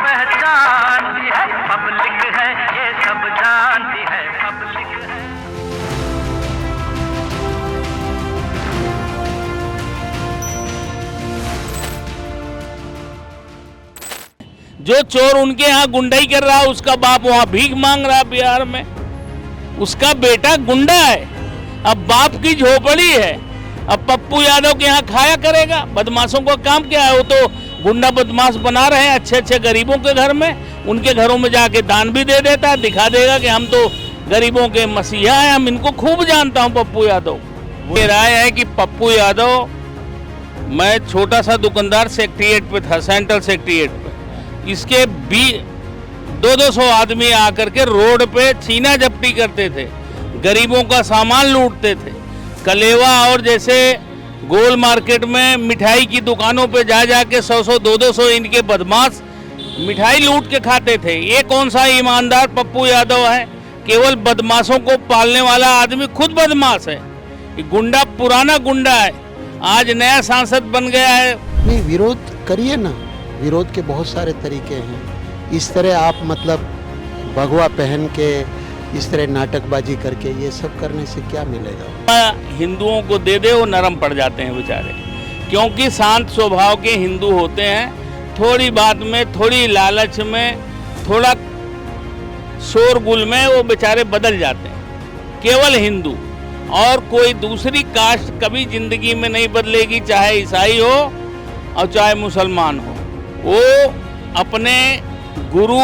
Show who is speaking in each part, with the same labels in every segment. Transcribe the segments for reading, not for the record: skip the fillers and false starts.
Speaker 1: पहचानती है, पब्लिक है ये सब जानती है, पब्लिक है।
Speaker 2: जो चोर उनके यहाँ गुंडाई कर रहा है, उसका बाप वहाँ भीख मांग रहा है बिहार में, उसका बेटा गुंडा है। अब बाप की झोपड़ी है, अब पप्पू यादव के यहाँ खाया करेगा। बदमाशों का काम क्या है? वो तो गुंडा बदमाश बना रहे हैं अच्छे अच्छे गरीबों के घर में, उनके घरों में जाके दान भी दे देता है, दिखा देगा कि हम तो गरीबों के मसीहा हैं। हम इनको खूब जानता हूँ पप्पू यादव। ये राय है कि पप्पू यादव, मैं छोटा सा दुकानदार सेक्रेटरिएट पे था, सेंट्रल सेक्रेटरिएट पे, इसके 200 आदमी आकर के रोड पे छीना झपटी करते थे, गरीबों का सामान लूटते थे। कलेवा और जैसे गोल मार्केट में मिठाई की दुकानों पे जा जाके 100 200 इनके बदमाश मिठाई लूट के खाते थे। ये कौन सा ईमानदार पप्पू यादव है? केवल बदमाशों को पालने वाला आदमी खुद बदमाश है। ये गुंडा पुराना गुंडा है, आज नया सांसद बन गया है।
Speaker 3: नहीं, विरोध करिए ना, विरोध के बहुत सारे तरीके हैं। इस तरह आप मतलब भगवा पहन के इस तरह नाटकबाजी करके ये सब करने से क्या मिलेगा?
Speaker 2: हिंदुओं को दे दे, वो नरम पड़ जाते हैं बेचारे, क्योंकि शांत स्वभाव के हिंदू होते हैं। थोड़ी बात में, थोड़ी लालच में, थोड़ा शोरगुल में वो बेचारे बदल जाते हैं। केवल हिंदू और कोई दूसरी कास्ट कभी जिंदगी में नहीं बदलेगी, चाहे ईसाई हो और चाहे मुसलमान हो। वो अपने गुरु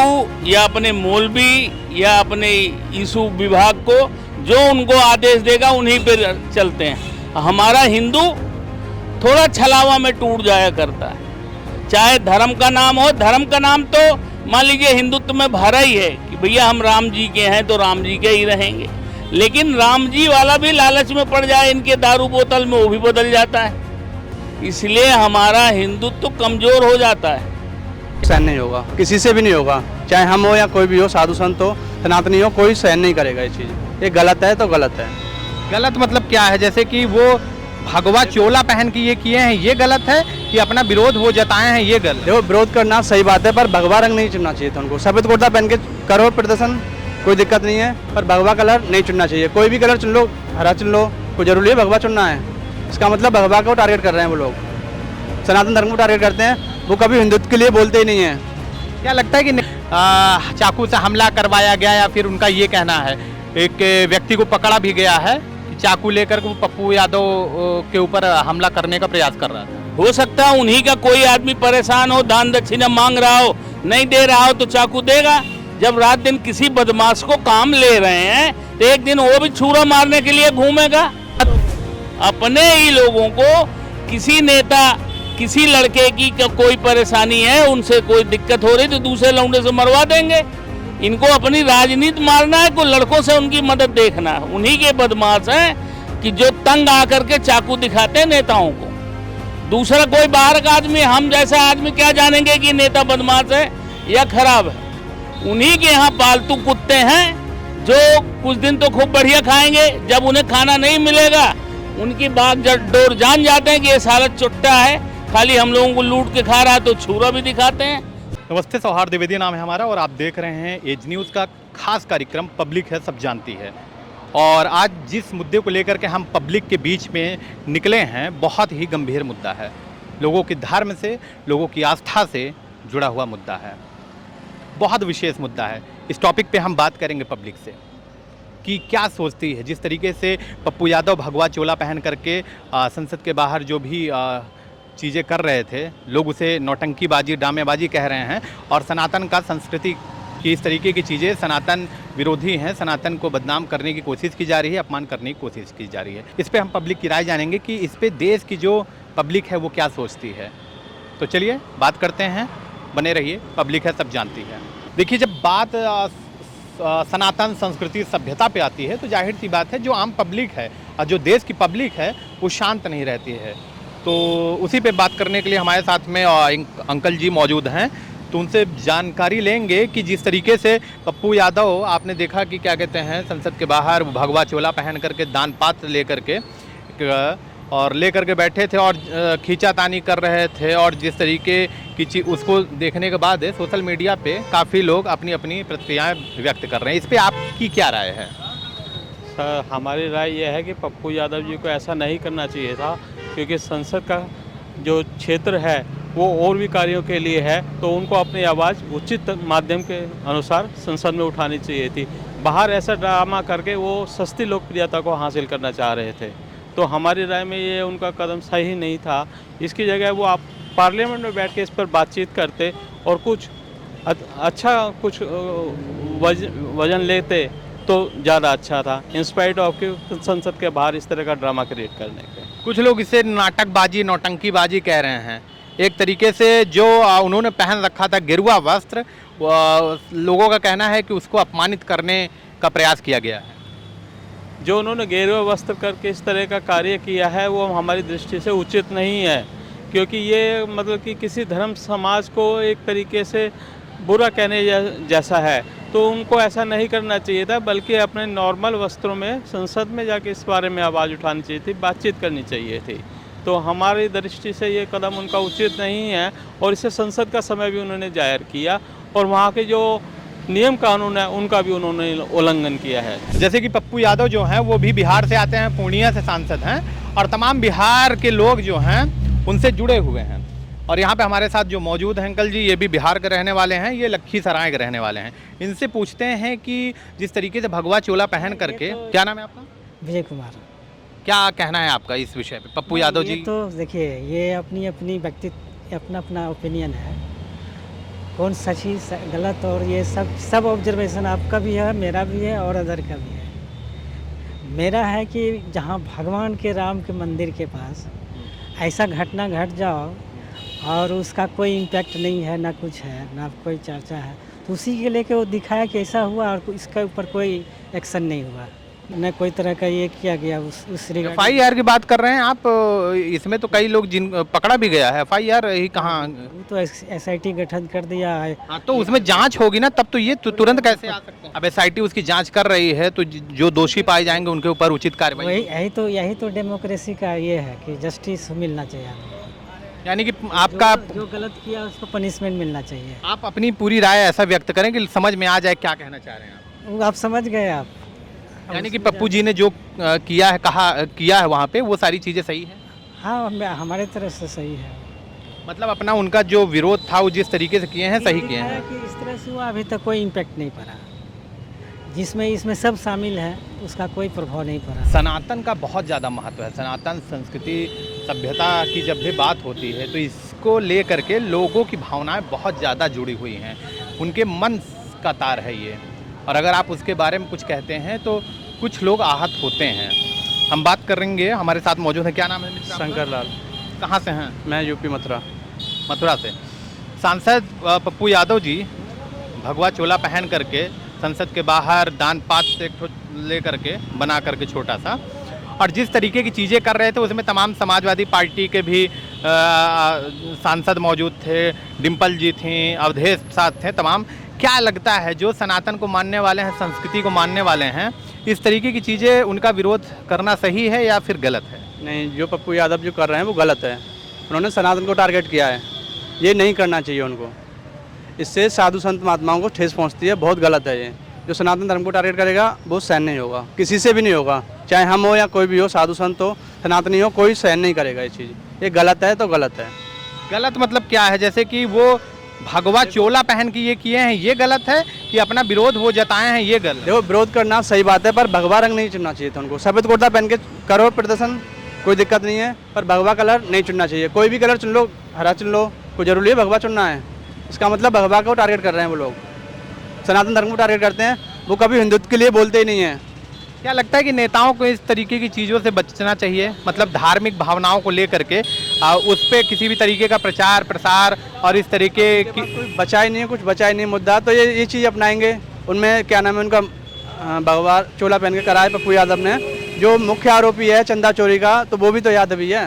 Speaker 2: या अपने मौलवी या अपने यीशु विभाग को जो उनको आदेश देगा उन्हीं पे चलते हैं। हमारा हिंदू थोड़ा छलावा में टूट जाया करता है। चाहे धर्म का नाम हो, धर्म का नाम तो मान लीजिए हिंदुत्व में भरा ही है कि भैया हम राम जी के हैं तो राम जी के ही रहेंगे, लेकिन राम जी वाला भी लालच में पड़ जाए इनके दारू बोतल में, वो भी बदल जाता है। इसलिए हमारा हिंदुत्व कमजोर हो जाता है।
Speaker 4: सहन नहीं होगा, किसी से भी नहीं होगा, चाहे हम हो या कोई भी हो, साधु संत हो, सनातनी हो, कोई सहन नहीं करेगा ये चीज़। ये गलत है तो गलत है।
Speaker 5: गलत मतलब क्या है? जैसे कि वो भगवा चोला पहन के ये किए हैं, ये गलत है कि अपना विरोध वो जताए हैं, ये गलत?
Speaker 4: देखो, विरोध करना सही बात है, पर भगवा रंग नहीं चुनना चाहिए था उनको। सफेद कुर्ता पहन के करो प्रदर्शन, कोई दिक्कत नहीं है, पर भगवा कलर नहीं चुनना चाहिए। कोई भी कलर चुन लो, हरा चुन लो, कोई जरूरी है भगवा चुनना है? इसका मतलब भगवा को टारगेट कर रहे हैं वो लोग, सनातन धर्म को टारगेट करते हैं। वो कभी हिंदुत्व के लिए बोलते ही नहीं है।
Speaker 5: क्या लगता है कि चाकू से हमला करवाया गया, या फिर उनका ये कहना है एक व्यक्ति को पकड़ा भी गया है कि चाकू लेकर वो पप्पू यादव के ऊपर हमला करने का प्रयास कर रहा था?
Speaker 2: हो सकता है उन्हीं का कोई आदमी परेशान हो, दान दक्षिणा मांग रहा हो, नहीं दे रहा हो तो चाकू देगा। जब रात दिन किसी बदमाश को काम ले रहे हैं तो एक दिन वो भी छुरा मारने के लिए घूमेगा। अपने ही लोगों को, किसी नेता, किसी लड़के की कोई परेशानी है, उनसे कोई दिक्कत हो रही तो दूसरे लौंडे से मरवा देंगे। इनको अपनी राजनीति मारना है, कोई लड़कों से उनकी मदद देखना है। उन्हीं के बदमाश हैं कि जो तंग आकर के चाकू दिखाते हैं नेताओं को। दूसरा कोई बाहर का आदमी, हम जैसा आदमी क्या जानेंगे कि नेता बदमाश है या खराब है? उन्हीं के यहाँ पालतू कुत्ते हैं जो कुछ दिन तो खूब बढ़िया खाएंगे, जब उन्हें खाना नहीं मिलेगा उनकी बात डोर जान जाते हैं कि ये साला चुट्टा है, खाली हम लोगों को लूट के खा रहा है, तो छुरा भी दिखाते हैं।
Speaker 5: नमस्ते, सौहार्द द्विवेदी नाम है हमारा और आप देख रहे हैं एज न्यूज़ का खास कार्यक्रम पब्लिक है सब जानती है। और आज जिस मुद्दे को लेकर के हम पब्लिक के बीच में निकले हैं, बहुत ही गंभीर मुद्दा है। लोगों की धर्म से, लोगों की आस्था से जुड़ा हुआ मुद्दा है, बहुत विशेष मुद्दा है। इस टॉपिक पे हम बात करेंगे पब्लिक से कि क्या सोचती है। जिस तरीके से पप्पू यादव भगवा चोला पहन करके संसद के बाहर जो भी चीज़ें कर रहे थे, लोग उसे नौटंकीबाजी, ड्रामेबाजी कह रहे हैं, और सनातन का संस्कृति की इस तरीके की चीज़ें, सनातन विरोधी हैं, सनातन को बदनाम करने की कोशिश की जा रही है, अपमान करने की कोशिश की जा रही है। इस पे हम पब्लिक की राय जानेंगे कि इस पे देश की जो पब्लिक है वो क्या सोचती है। तो चलिए बात करते हैं, बने रहिए, पब्लिक है सब जानती है। देखिए, जब बात सनातन संस्कृति सभ्यता पे आती है तो जाहिर सी बात है जो आम पब्लिक है और जो देश की पब्लिक है वो शांत नहीं रहती है। तो उसी पे बात करने के लिए हमारे साथ में अंकल जी मौजूद हैं, तो उनसे जानकारी लेंगे कि जिस तरीके से पप्पू यादव, आपने देखा कि क्या कहते हैं, संसद के बाहर भगवा चोला पहन करके दान पात्र ले करके और लेकर के बैठे थे और खींचातानी कर रहे थे। और जिस तरीके की चीज़ उसको देखने के बाद सोशल मीडिया पे काफ़ी लोग अपनी अपनी प्रतिक्रियाएं व्यक्त कर रहे हैं। इस पे आपकी क्या राय है?
Speaker 6: सर, हमारी राय यह है कि पप्पू यादव जी को ऐसा नहीं करना चाहिए था, क्योंकि संसद का जो क्षेत्र है वो और भी कार्यों के लिए है, तो उनको अपनी आवाज़ उचित माध्यम के अनुसार संसद में उठानी चाहिए थी। बाहर ऐसा ड्रामा करके वो सस्ती लोकप्रियता को हासिल करना चाह रहे थे, तो हमारी राय में ये उनका कदम सही नहीं था। इसकी जगह वो आप पार्लियामेंट में बैठ के इस पर बातचीत करते और कुछ अच्छा कुछ वजन लेते तो ज़्यादा अच्छा था, इंस्पाइट ऑफ कि संसद के बाहर इस तरह का ड्रामा क्रिएट करने के।
Speaker 5: कुछ लोग इसे नाटकबाजी नौटंकीबाजी कह रहे हैं। एक तरीके से जो उन्होंने पहन रखा था गेरुआ वस्त्र, लोगों का कहना है कि उसको अपमानित करने का प्रयास किया गया है।
Speaker 6: जो उन्होंने गेरुआ वस्त्र करके इस तरह का कार्य किया है वो हमारी दृष्टि से उचित नहीं है, क्योंकि ये मतलब कि किसी धर्म समाज को एक तरीके से बुरा कहने जैसा है, तो उनको ऐसा नहीं करना चाहिए था, बल्कि अपने नॉर्मल वस्त्रों में संसद में जाके इस बारे में आवाज़ उठानी चाहिए थी, बातचीत करनी चाहिए थी। तो हमारी दृष्टि से ये कदम उनका उचित नहीं है, और इससे संसद का समय भी उन्होंने जाहिर किया और वहाँ के जो नियम कानून है उनका भी उन्होंने उल्लंघन किया है।
Speaker 5: जैसे कि पप्पू यादव जो हैं वो भी बिहार से आते हैं, पूर्णिया से सांसद हैं, और तमाम बिहार के लोग जो हैं उनसे जुड़े हुए हैं। और यहाँ पे हमारे साथ जो मौजूद हैं अंकल जी, ये भी बिहार के रहने वाले हैं, ये लखीसराय के रहने वाले हैं। इनसे पूछते हैं कि जिस तरीके से भगवा चोला पहन करके, क्या नाम है आपका?
Speaker 7: विजय कुमार।
Speaker 5: क्या कहना है आपका इस विषय पे? पप्पू यादव जी
Speaker 7: तो देखिए, ये अपनी अपनी व्यक्तित्व अपना अपना ओपिनियन है, कौन सही गलत, और ये सब ऑब्जर्वेशन आपका भी है, मेरा भी है और अदर का भी है। मेरा है कि जहाँ भगवान के राम के मंदिर के पास ऐसा घटना घट जाओ और उसका कोई इम्पैक्ट नहीं है, ना कुछ है, ना कोई चर्चा है, तो उसी के लेके वो दिखाया कि ऐसा हुआ और इसके ऊपर कोई एक्शन नहीं हुआ, न कोई तरह का ये किया गया उस
Speaker 5: FIR की बात कर रहे हैं आप? इसमें तो कई लोग जिन पकड़ा भी गया है। FIR ही कहाँ?
Speaker 7: वो तो SIT गठन कर दिया है।
Speaker 5: हाँ, तो उसमें जांच होगी ना, तब तो ये तुरंत कैसे आ सकते हैं? अब SIT उसकी जांच कर रही है, तो जो दोषी पाए जाएंगे उनके ऊपर उचित कार्रवाई।
Speaker 7: यही तो डेमोक्रेसी का ये है कि जस्टिस मिलना चाहिए,
Speaker 5: यानी कि आपका
Speaker 7: जो गलत किया उसको पनिशमेंट मिलना चाहिए।
Speaker 5: आप अपनी पूरी राय ऐसा व्यक्त करें कि समझ में आ जाए क्या कहना चाह रहे हैं आप।
Speaker 7: वो आप समझ गए आप।
Speaker 5: यानी कि पप्पू जी ने जो किया है वहाँ पे, वो सारी चीज़ें सही है?
Speaker 7: हाँ, हमारे तरफ से सही है।
Speaker 5: मतलब अपना उनका जो विरोध था वो जिस तरीके से किए हैं सही किए हैं।
Speaker 7: कि इस तरह से हुआ, अभी तक कोई इम्पैक्ट नहीं पड़ा, जिसमें इसमें सब शामिल है उसका कोई प्रभाव नहीं पड़ा।
Speaker 5: सनातन का बहुत ज़्यादा महत्व है। सनातन संस्कृति सभ्यता की जब भी बात होती है तो इसको ले करके लोगों की भावनाएं बहुत ज़्यादा जुड़ी हुई हैं, उनके मन का तार है ये। और अगर आप उसके बारे में कुछ कहते हैं तो कुछ लोग आहत होते हैं। हम बात करेंगे, हमारे साथ मौजूद है, क्या नाम है?
Speaker 6: शंकर लाल।
Speaker 5: कहाँ से हैं?
Speaker 6: मैं यूपी
Speaker 5: मथुरा से। सांसद पप्पू यादव जी भगवा चोला पहन करके संसद के बाहर दान पात्र एक ले करके बना करके छोटा सा, और जिस तरीके की चीज़ें कर रहे थे उसमें तमाम समाजवादी पार्टी के भी सांसद मौजूद थे, डिम्पल जी थी, अवधेश साथ थे तमाम। क्या लगता है जो सनातन को मानने वाले हैं, संस्कृति को मानने वाले हैं, इस तरीके की चीज़ें उनका विरोध करना सही है या फिर गलत है?
Speaker 4: नहीं, जो पप्पू यादव जो कर रहे हैं वो गलत है। उन्होंने सनातन को टारगेट किया है, ये नहीं करना चाहिए उनको। इससे साधु संत महात्माओं को ठेस पहुंचती है, बहुत गलत है ये। जो सनातन धर्म को टारगेट करेगा वो सहन नहीं होगा, किसी से भी नहीं होगा, चाहे हम हो या कोई भी हो, साधु संत हो, सनातनी हो, कोई सहन नहीं करेगा ये चीज़। ये गलत है तो गलत है।
Speaker 5: गलत मतलब क्या है? जैसे कि वो भगवा चोला पहन के ये किए हैं, ये गलत है कि अपना विरोध वो जताए हैं, ये गलत?
Speaker 4: देखो, विरोध करना सही बात है, पर भगवा रंग नहीं चुनना चाहिए था उनको। सफ़ेद कुर्ता पहन के करो प्रदर्शन, कोई दिक्कत नहीं है, पर भगवा कलर नहीं चुनना चाहिए। कोई भी कलर चुन लो, हरा चुन लो, कोई जरूरी है भगवा चुनना है? इसका मतलब भगवा को टारगेट कर रहे हैं वो लोग, सनातन धर्म को टारगेट करते हैं। वो कभी हिंदुत्व के लिए बोलते ही नहीं है।
Speaker 5: क्या लगता है कि नेताओं को इस तरीके की चीज़ों से बचना चाहिए? मतलब धार्मिक भावनाओं को लेकर के उस पर किसी भी तरीके का प्रचार प्रसार और इस तरीके की
Speaker 4: कुछ बचा ही नहीं है, कुछ बचा ही नहीं मुद्दा, तो ये चीज़ अपनाएंगे। उनमें क्या नाम है उनका, भगवा चोला पहन के करा है पप्पू यादव ने। जो मुख्य आरोपी है चंदा चोरी का, तो वो भी तो यादव ही है।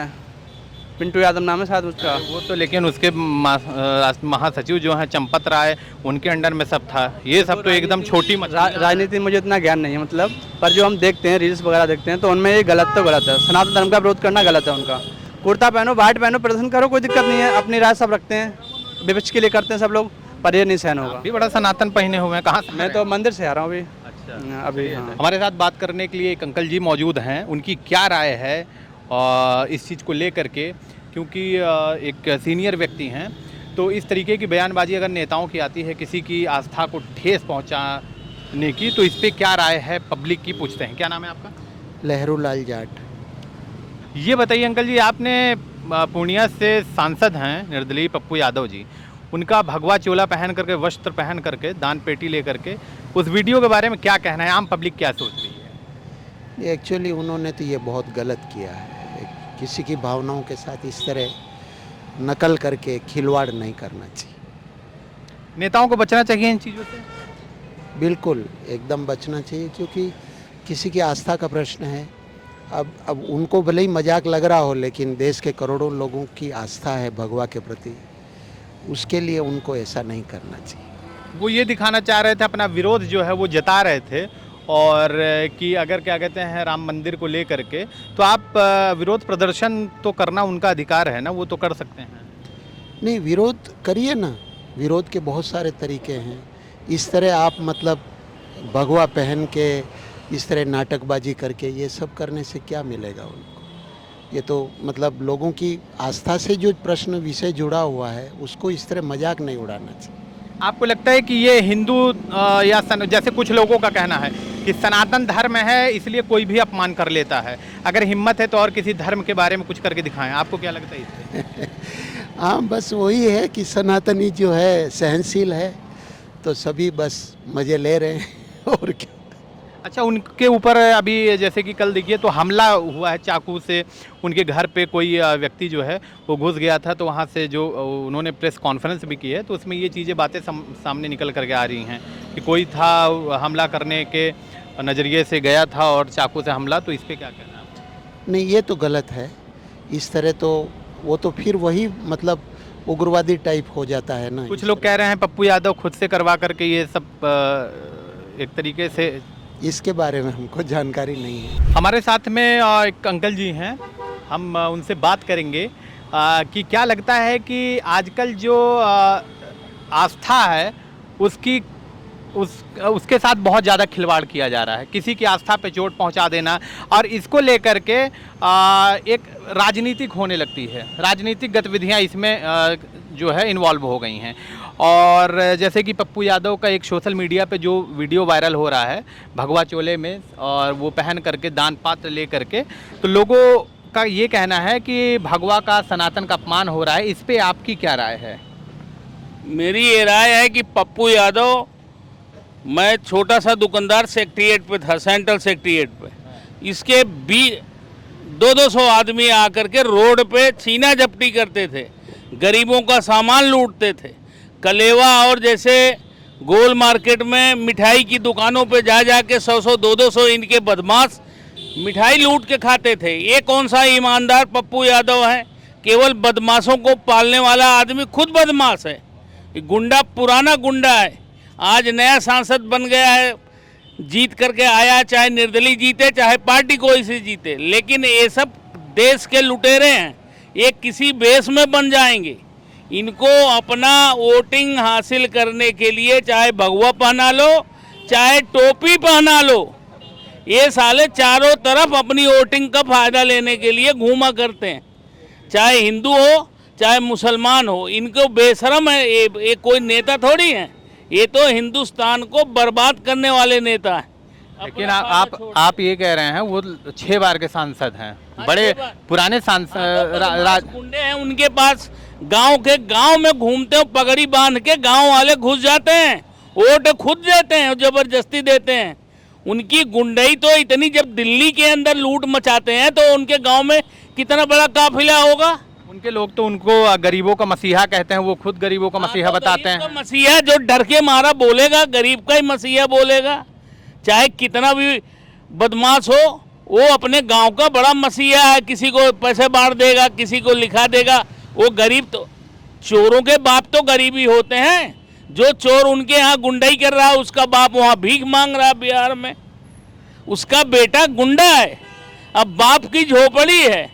Speaker 4: पिंटू यादव नाम है शायद उसका।
Speaker 5: वो तो लेकिन उसके महासचिव जो हैं चंपत राय, उनके अंडर में सब था। ये सब तो एकदम छोटी
Speaker 4: राजनीति में मुझे इतना ज्ञान नहीं है मतलब, पर जो हम देखते हैं रील्स वगैरह देखते हैं तो उनमें ये गलत तो गलत है। सनातन धर्म का विरोध करना गलत है उनका। कुर्ता पहनो, वाइट पहनो, प्रदर्शन करो, कोई दिक्कत नहीं है। अपनी राय सब रखते हैं, विपक्ष के लिए करते हैं सब लोग, पर ये नहीं सहन होगा।
Speaker 5: भी बड़ा सनातन पहने हुए हैं। कहाँ से?
Speaker 4: मैं तो मंदिर से आ रहा हूँ अभी।
Speaker 5: अच्छा,
Speaker 4: अभी हाँ।
Speaker 5: हमारे साथ बात करने के लिए एक अंकल जी मौजूद हैं। उनकी क्या राय है इस चीज़ को लेकर के, क्योंकि एक सीनियर व्यक्ति हैं, तो इस तरीके की बयानबाजी अगर नेताओं की आती है किसी की आस्था को ठेस पहुंचाने की, तो इस पे क्या राय है पब्लिक की, पूछते हैं। क्या नाम है आपका?
Speaker 3: लहरूलाल जाट।
Speaker 5: ये बताइए अंकल जी, आपने पूर्णिया से सांसद हैं निर्दलीय पप्पू यादव जी, उनका भगवा चोला पहन करके, वस्त्र पहन करके, दान पेटी ले करके उस वीडियो के बारे में क्या कहना है? आम पब्लिक क्या सोच रही है?
Speaker 3: एक्चुअली उन्होंने तो ये बहुत गलत किया है। किसी की भावनाओं के साथ इस तरह नकल करके खिलवाड़ नहीं करना चाहिए।
Speaker 5: नेताओं को बचना चाहिए इन चीज़ों से।
Speaker 3: बिल्कुल एकदम बचना चाहिए, क्योंकि किसी की आस्था का प्रश्न है। अब उनको भले ही मजाक लग रहा हो, लेकिन देश के करोड़ों लोगों की आस्था है भगवा के प्रति, उसके लिए उनको ऐसा नहीं करना चाहिए।
Speaker 5: वो ये दिखाना चाह रहे थे, अपना विरोध जो है वो जता रहे थे, और कि अगर क्या कहते हैं राम मंदिर को लेकर के, तो आप विरोध प्रदर्शन तो करना उनका अधिकार है ना, वो तो कर सकते हैं।
Speaker 3: नहीं, विरोध करिए ना, विरोध के बहुत सारे तरीके हैं। इस तरह आप मतलब भगवा पहन के इस तरह नाटकबाजी करके ये सब करने से क्या मिलेगा उनको? ये तो मतलब लोगों की आस्था से जो प्रश्न विषय जुड़ा हुआ है उसको इस तरह मजाक नहीं उड़ाना चाहिए।
Speaker 5: आपको लगता है कि ये हिंदू या जैसे कुछ लोगों का कहना है कि सनातन धर्म है इसलिए कोई भी अपमान कर लेता है, अगर हिम्मत है तो और किसी धर्म के बारे में कुछ करके दिखाएं, आपको क्या लगता है इससे?
Speaker 3: हाँ, बस वही है कि सनातनी जो है सहनशील है, तो सभी बस मज़े ले रहे हैं और क्या।
Speaker 5: अच्छा, उनके ऊपर अभी जैसे कि कल देखिए तो हमला हुआ है चाकू से, उनके घर पे कोई व्यक्ति जो है वो घुस गया था, तो वहाँ से जो उन्होंने प्रेस कॉन्फ्रेंस भी की है, तो उसमें ये चीज़ें बातें सामने निकल करके आ रही हैं कि कोई था हमला करने के नज़रिए से गया था और चाकू से हमला, तो इस पर क्या कहना है?
Speaker 3: नहीं, ये तो गलत है। इस तरह तो वो तो फिर वही मतलब उग्रवादी टाइप हो जाता है ना।
Speaker 5: कुछ लोग कह रहे हैं पप्पू यादव खुद से करवा करके ये सब एक तरीके से।
Speaker 3: इसके बारे में हमको जानकारी नहीं है।
Speaker 5: हमारे साथ में एक अंकल जी हैं, हम उनसे बात करेंगे कि क्या लगता है कि आजकल जो आस्था है उसके साथ बहुत ज़्यादा खिलवाड़ किया जा रहा है, किसी की आस्था पे चोट पहुंचा देना, और इसको लेकर के एक राजनीतिक होने लगती है, राजनीतिक गतिविधियां इसमें जो है इन्वॉल्व हो गई हैं। और जैसे कि पप्पू यादव का एक सोशल मीडिया पे जो वीडियो वायरल हो रहा है भगवा चोले में, और वो पहन करके दान पात्र ले करके, तो लोगों का ये कहना है कि भगवा का सनातन का अपमान हो रहा है। इस पे आपकी क्या राय है?
Speaker 2: मेरी ये राय है कि पप्पू यादव, मैं छोटा सा दुकानदार सेक्रेटरिएट पे था, सेंट्रल सेक्रेटरिएट पे, इसके 200 आदमी आकर के रोड पे छीना झपटी करते थे, गरीबों का सामान लूटते थे। कलेवा और जैसे गोल मार्केट में मिठाई की दुकानों पे जा के 100 200 इनके बदमाश मिठाई लूट के खाते थे। ये कौन सा ईमानदार पप्पू यादव है? केवल बदमाशों को पालने वाला आदमी खुद बदमाश है। गुंडा पुराना गुंडा है, आज नया सांसद बन गया है, जीत करके आया, चाहे निर्दलीय जीते चाहे पार्टी कोई सी जीते, लेकिन ये सब देश के लुटेरे हैं। ये किसी बेस में बन जाएंगे। इनको अपना वोटिंग हासिल करने के लिए चाहे भगवा पहना लो चाहे टोपी पहना लो, ये साले चारों तरफ अपनी वोटिंग का फायदा लेने के लिए घूमा करते हैं, चाहे हिंदू हो चाहे मुसलमान हो। इनको बेशरम है, ये कोई नेता थोड़ी है, ये तो हिंदुस्तान को बर्बाद करने वाले नेता हैं।
Speaker 5: लेकिन आप ये कह रहे हैं वो 6 बार के सांसद हैं, बड़े पुराने सांसद
Speaker 2: गुंडे हैं उनके पास, गांव में घूमते हो पगड़ी बांध के, गांव वाले घुस जाते हैं, वोट खुद देते हैं, जबरदस्ती देते हैं। उनकी गुंडई तो इतनी, जब दिल्ली के अंदर लूट मचाते हैं तो उनके गांव में कितना बड़ा काफिला होगा।
Speaker 5: उनके लोग तो उनको गरीबों का मसीहा कहते हैं, वो खुद गरीबों का मसीहा बताते हैं।
Speaker 2: मसीहा जो डर के मारा बोलेगा, गरीब का ही मसीहा बोलेगा, चाहे कितना भी बदमाश हो, वो अपने गांव का बड़ा मसीहा है, किसी को पैसे बांट देगा, किसी को लिखा देगा। वो गरीब तो, चोरों के बाप तो गरीब ही होते हैं। जो चोर उनके यहाँ गुंडाई कर रहा है उसका बाप वहाँ भीख मांग रहा है बिहार में, उसका बेटा गुंडा है। अब बाप की झोपड़ी है,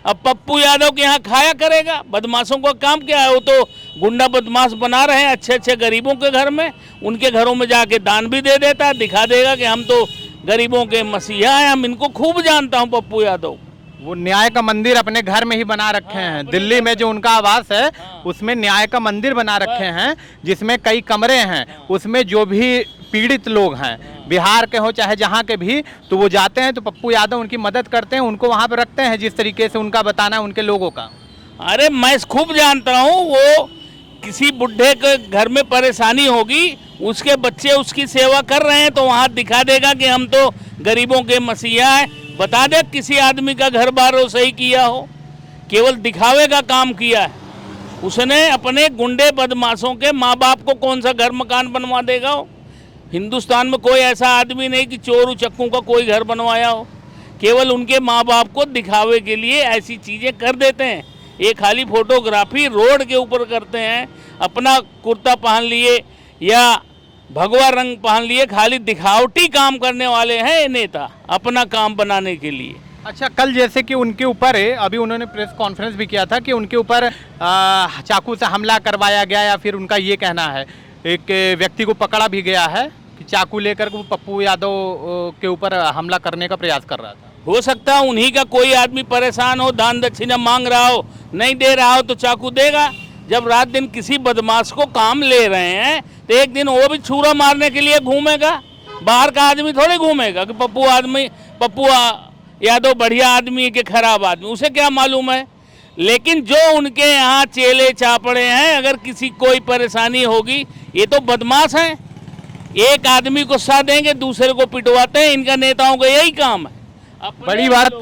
Speaker 2: अब पप्पू यादव के यहाँ खाया करेगा। बदमाशों का काम क्या है, वो तो गुंडा बदमाश बना रहे हैं अच्छे अच्छे गरीबों के घर में, उनके घरों में जाके दान भी दे देता है, दिखा देगा कि हम तो गरीबों के मसीहा हैं। हम इनको खूब जानता हूँ पप्पू यादव।
Speaker 5: वो न्याय का मंदिर अपने घर में ही बना रखे हैं। दिल्ली में जो उनका आवास है उसमें न्याय का मंदिर बना रखे हैं, जिसमें कई कमरे हैं। उसमें जो भी पीड़ित लोग हैं, बिहार के हो चाहे जहाँ के भी, तो वो जाते हैं तो पप्पू यादव उनकी मदद करते हैं, उनको वहाँ पर रखते हैं जिस तरीके से उनका बताना है उनके लोगों का।
Speaker 2: अरे मैं खूब जानता हूँ, वो किसी बुढ़े के घर में परेशानी होगी, उसके बच्चे उसकी सेवा कर रहे हैं तो वहाँ दिखा देगा कि हम तो गरीबों के मसीहा हैं। बता दे किसी आदमी का घर बार वो सही किया हो, केवल दिखावे का काम किया है उसने। अपने गुंडे बदमाशों के माँ बाप को कौन सा घर मकान बनवा देगा हो? हिंदुस्तान में कोई ऐसा आदमी नहीं कि चोर उचक्कों का कोई घर बनवाया हो। केवल उनके माँ बाप को दिखावे के लिए ऐसी चीज़ें कर देते हैं। ये खाली फोटोग्राफी रोड के ऊपर करते हैं, अपना कुर्ता पहन लिए या भगवा रंग पहन लिए, खाली दिखावटी काम करने वाले हैं ये नेता, अपना काम बनाने के लिए।
Speaker 5: अच्छा, कल जैसे कि उनके ऊपर अभी उन्होंने प्रेस कॉन्फ्रेंस भी किया था कि उनके ऊपर चाकू से हमला करवाया गया, या फिर उनका ये कहना है एक व्यक्ति को पकड़ा भी गया है कि चाकू लेकर वो पप्पू यादव के ऊपर हमला करने का प्रयास कर रहा था।
Speaker 2: हो सकता है उन्हीं का कोई आदमी परेशान हो, दान दक्षिणा मांग रहा हो, नहीं दे रहा हो तो चाकू देगा। जब रात दिन किसी बदमाश को काम ले रहे हैं तो एक दिन वो भी छुरा मारने के लिए घूमेगा। बाहर का आदमी थोड़े घूमेगा कि पप्पू यादव बढ़िया आदमी है कि खराब आदमी, उसे क्या मालूम है। लेकिन जो उनके यहाँ चेले चापड़े हैं, अगर किसी कोई परेशानी होगी, ये तो बदमाश हैं। एक आदमी को साथ देंगे, दूसरे को पिटवाते हैं। इनका नेताओं का यही काम है।
Speaker 5: बड़ी बात,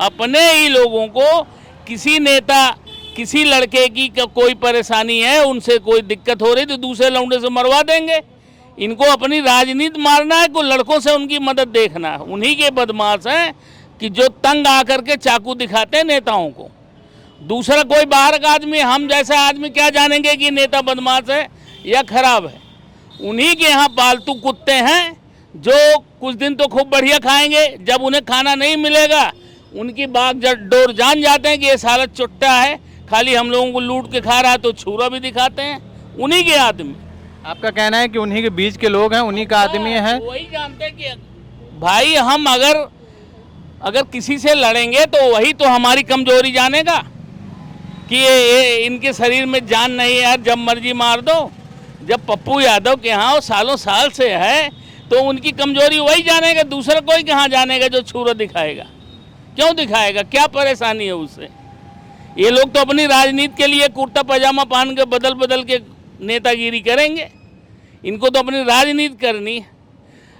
Speaker 2: अपने ही लोगों को, किसी नेता किसी लड़के की कोई परेशानी है, उनसे कोई दिक्कत हो रही तो दूसरे लौंडे से मरवा देंगे। इनको अपनी राजनीति मारना है, कोई लड़कों से उनकी मदद देखना है। उन्हीं के बदमाश हैं कि जो तंग आकर के चाकू दिखाते हैं नेताओं को। दूसरा कोई बाहर का आदमी, हम जैसा आदमी क्या जानेंगे कि नेता बदमाश है या खराब है। उन्हीं के यहाँ पालतू कुत्ते हैं जो कुछ दिन तो खूब बढ़िया खाएंगे, जब उन्हें खाना नहीं मिलेगा उनकी बाग डोर जान जाते हैं कि ये साला चुट्टा है, खाली हम लोगों को लूट के खा रहा है, तो छुरा भी दिखाते हैं। उन्हीं के आदमी।
Speaker 5: आपका कहना है कि उन्हीं के बीच के लोग हैं, उन्हीं का आदमी है।
Speaker 2: वही जानते हैं कि भाई हम अगर किसी से लड़ेंगे तो वही तो हमारी कमजोरी जानेगा कि ये इनके शरीर में जान नहीं है यार, जब मर्जी मार दो। जब पप्पू यादव के यहाँ सालों साल से है तो उनकी कमजोरी वही जानेगा, दूसरा कोई कहाँ जानेगा जो छुरा दिखाएगा। क्यों दिखाएगा, क्या परेशानी है उससे? ये लोग तो अपनी राजनीति के लिए कुर्ता पजामा पहन के बदल बदल के नेतागिरी करेंगे। इनको तो अपनी राजनीति करनी है।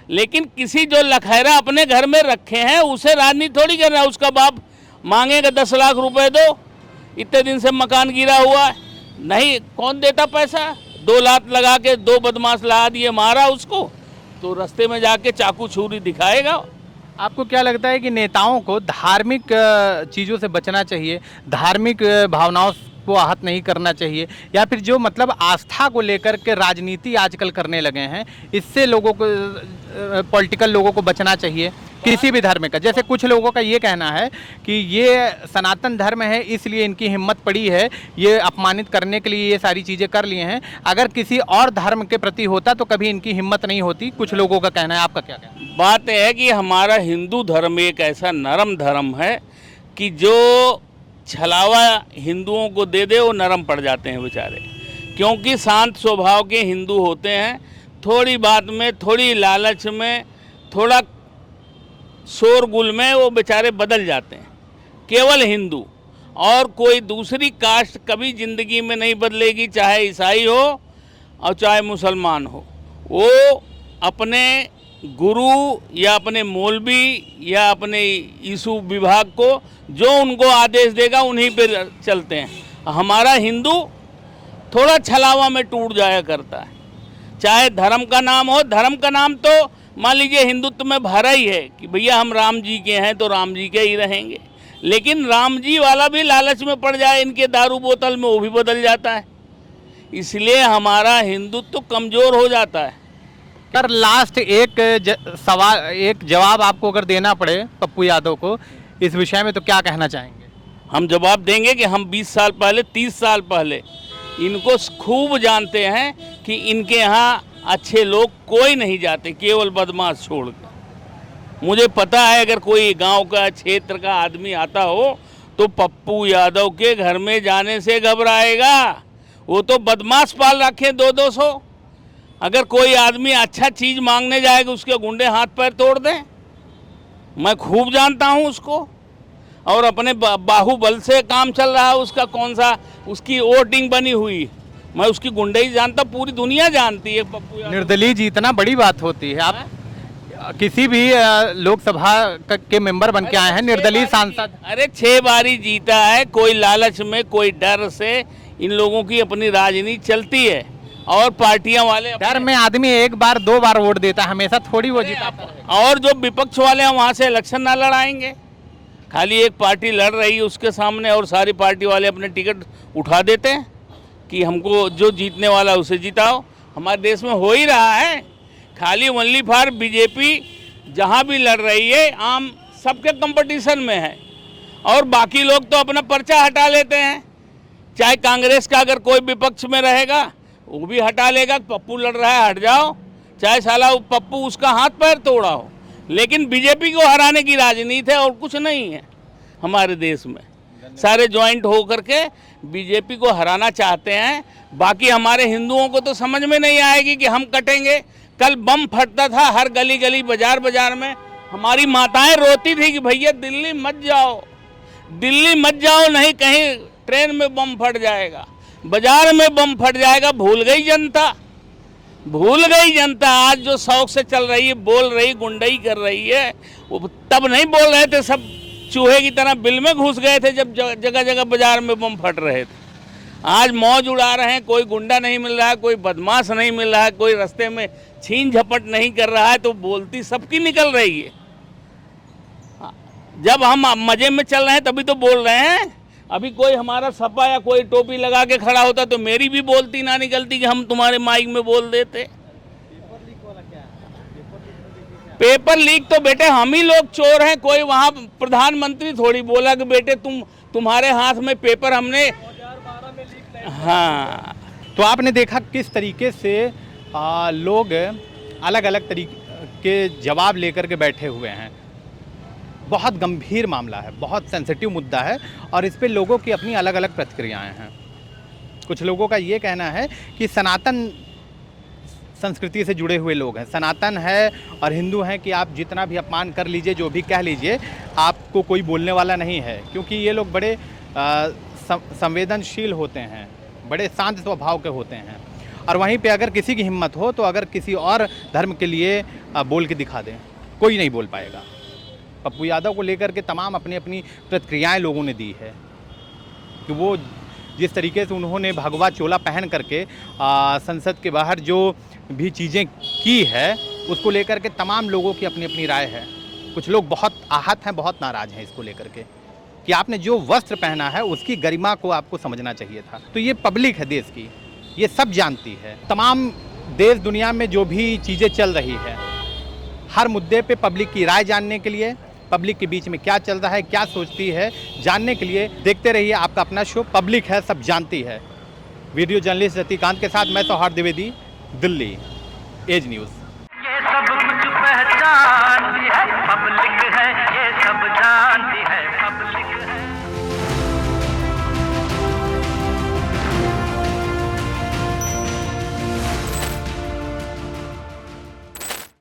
Speaker 2: लेकिन किसी जो लखैरा अपने घर में रखे हैं उसे राजनीति थोड़ी करना है। उसका बाप मांगेगा 10 लाख रुपए दो, इतने दिन से मकान गिरा हुआ है, नहीं कौन देता पैसा? 2 लात लगा के 2 बदमाश ला दिए, मारा उसको, तो रास्ते में जाके चाकू छुरी दिखाएगा।
Speaker 5: आपको क्या लगता है कि नेताओं को धार्मिक चीज़ों से बचना चाहिए, धार्मिक भावनाओं को आहत नहीं करना चाहिए, या फिर जो मतलब आस्था को लेकर के राजनीति आजकल करने लगे हैं, इससे लोगों को, पॉलिटिकल लोगों को बचना चाहिए किसी भी धर्म का? जैसे कुछ लोगों का ये कहना है कि ये सनातन धर्म है इसलिए इनकी हिम्मत पड़ी है, ये अपमानित करने के लिए ये सारी चीज़ें कर लिए हैं, अगर किसी और धर्म के प्रति होता तो कभी इनकी हिम्मत नहीं होती, कुछ लोगों का कहना है। आपका क्या कहना है?
Speaker 2: बात है कि हमारा हिंदू धर्म एक ऐसा नरम धर्म है कि जो छलावा हिंदुओं को दे दे वो नरम पड़ जाते हैं बेचारे, क्योंकि शांत स्वभाव के हिंदू होते हैं। थोड़ी बात में, थोड़ी लालच में, थोड़ा शोरगुल में वो बेचारे बदल जाते हैं। केवल हिंदू, और कोई दूसरी कास्ट कभी ज़िंदगी में नहीं बदलेगी, चाहे ईसाई हो और चाहे मुसलमान हो। वो अपने गुरु या अपने मौलवी या अपने यीशु विभाग को जो उनको आदेश देगा उन्हीं पे चलते हैं। हमारा हिंदू थोड़ा छलावा में टूट जाया करता है। चाहे धर्म का नाम हो, धर्म का नाम तो मान लीजिए हिंदुत्व में भरा ही है कि भैया हम राम जी के हैं तो राम जी के ही रहेंगे, लेकिन राम जी वाला भी लालच में पड़ जाए इनके दारू बोतल में, वो भी बदल जाता है, इसलिए हमारा हिंदुत्व कमज़ोर हो जाता है।
Speaker 5: सर लास्ट एक जवाब आपको अगर देना पड़े पप्पू यादव को इस विषय में तो क्या कहना चाहेंगे?
Speaker 2: हम जवाब देंगे कि हम 20 साल पहले 30 साल पहले इनको खूब जानते हैं कि इनके यहाँ अच्छे लोग कोई नहीं जाते, केवल बदमाश छोड़कर। मुझे पता है अगर कोई गांव का क्षेत्र का आदमी आता हो तो पप्पू यादव के घर में जाने से घबराएगा, वो तो बदमाश पाल रखे 200-200। अगर कोई आदमी अच्छा चीज़ मांगने जाएगा उसके गुंडे हाथ पैर तोड़ दें, मैं खूब जानता हूँ उसको, और अपने बाहुबल से काम चल रहा है उसका, कौन सा उसकी वोटिंग बनी हुई, मैं उसकी गुंडई जानता, पूरी दुनिया जानती है पप्पू यादव।
Speaker 5: निर्दलीय जीतना बड़ी बात होती है। आप किसी भी लोकसभा के मेंबर बन के आए हैं, निर्दलीय सांसद।
Speaker 2: अरे 6 बारी जीता है, कोई लालच में कोई डर से इन लोगों की अपनी राजनीति चलती है, और पार्टियां वाले
Speaker 5: डर में आदमी 1 बार 2 बार वोट देता है, हमेशा थोड़ी वो जीता।
Speaker 2: और जो विपक्ष वाले हैं वहाँ से इलेक्शन ना लड़ाएंगे, खाली एक पार्टी लड़ रही है उसके सामने और सारी पार्टी वाले अपने टिकट उठा देते हैं कि हमको जो जीतने वाला उसे जिताओ। हमारे देश में हो ही रहा है, खाली ओनली फॉर बीजेपी जहाँ भी लड़ रही है आम सबके कंपटीशन में है, और बाकी लोग तो अपना पर्चा हटा लेते हैं। चाहे कांग्रेस का अगर कोई विपक्ष में रहेगा वो भी हटा लेगा, पप्पू लड़ रहा है हट जाओ, चाहे साला पप्पू उसका हाथ पैर तोड़ा हो, लेकिन बीजेपी को हराने की राजनीति है और कुछ नहीं है हमारे देश में। सारे ज्वाइंट हो करके बीजेपी को हराना चाहते हैं। बाकी हमारे हिंदुओं को तो समझ में नहीं आएगी कि हम कटेंगे। कल बम फटता था हर गली गली बाजार बाजार में, हमारी माताएं रोती थी कि भैया दिल्ली मत जाओ, दिल्ली मत जाओ, नहीं कहीं ट्रेन में बम फट जाएगा, बाजार में बम फट जाएगा। भूल गई जनता, भूल गई जनता। आज जो शौक से चल रही है, बोल रही, गुंडई कर रही है, वो तब नहीं बोल रहे थे, सब चूहे की तरह बिल में घुस गए थे जब जगह जगह बाजार में बम फट रहे थे। आज मौज उड़ा रहे हैं, कोई गुंडा नहीं मिल रहा है, कोई बदमाश नहीं मिल रहा है, कोई रास्ते में छीन झपट नहीं कर रहा है, तो बोलती सबकी निकल रही है। जब हम मजे में चल रहे हैं तभी तो बोल रहे हैं। अभी कोई हमारा सपा या कोई टोपी लगा के खड़ा होता तो मेरी भी बोलती ना निकलती कि हम तुम्हारे माइक में बोल देते। पेपर लीक तो बेटे हम ही लोग चोर हैं, कोई वहाँ प्रधानमंत्री थोड़ी बोला कि बेटे तुम्हारे हाथ में पेपर हमने। हाँ,
Speaker 5: तो आपने देखा किस तरीके से लोग अलग अलग तरीके के जवाब लेकर के बैठे हुए हैं। बहुत गंभीर मामला है, बहुत सेंसिटिव मुद्दा है, और इस पे लोगों की अपनी अलग अलग प्रतिक्रियाएं हैं। कुछ लोगों का ये कहना है कि सनातन संस्कृति से जुड़े हुए लोग हैं, सनातन है और हिंदू हैं कि आप जितना भी अपमान कर लीजिए, जो भी कह लीजिए, आपको कोई बोलने वाला नहीं है, क्योंकि ये लोग बड़े संवेदनशील होते हैं, बड़े शांत स्वभाव के होते हैं। और वहीं पे अगर किसी की हिम्मत हो तो अगर किसी और धर्म के लिए बोल के दिखा दें, कोई नहीं बोल पाएगा। पप्पू यादव को लेकर के तमाम अपनी अपनी प्रतिक्रियाएं लोगों ने दी है कि वो जिस तरीके से उन्होंने भगवा चोला पहन करके संसद के बाहर जो भी चीज़ें की है, उसको लेकर के तमाम लोगों की अपनी अपनी राय है। कुछ लोग बहुत आहत हैं, बहुत नाराज़ हैं इसको लेकर के कि आपने जो वस्त्र पहना है उसकी गरिमा को आपको समझना चाहिए था। तो ये पब्लिक है देश की, ये सब जानती है। तमाम देश दुनिया में जो भी चीज़ें चल रही है, हर मुद्दे पे पब्लिक की राय जानने के लिए, पब्लिक के बीच में क्या चल रहा है, क्या सोचती है, जानने के लिए देखते रहिए आपका अपना शो पब्लिक है सब जानती है। वीडियो जर्नलिस्ट रतिकांत के साथ मैं सौहार्द द्विवेदी, दिल्ली, एज न्यूज़।
Speaker 1: ये सब कुछ पहचानती है, पब्लिक है ये सब जानती है।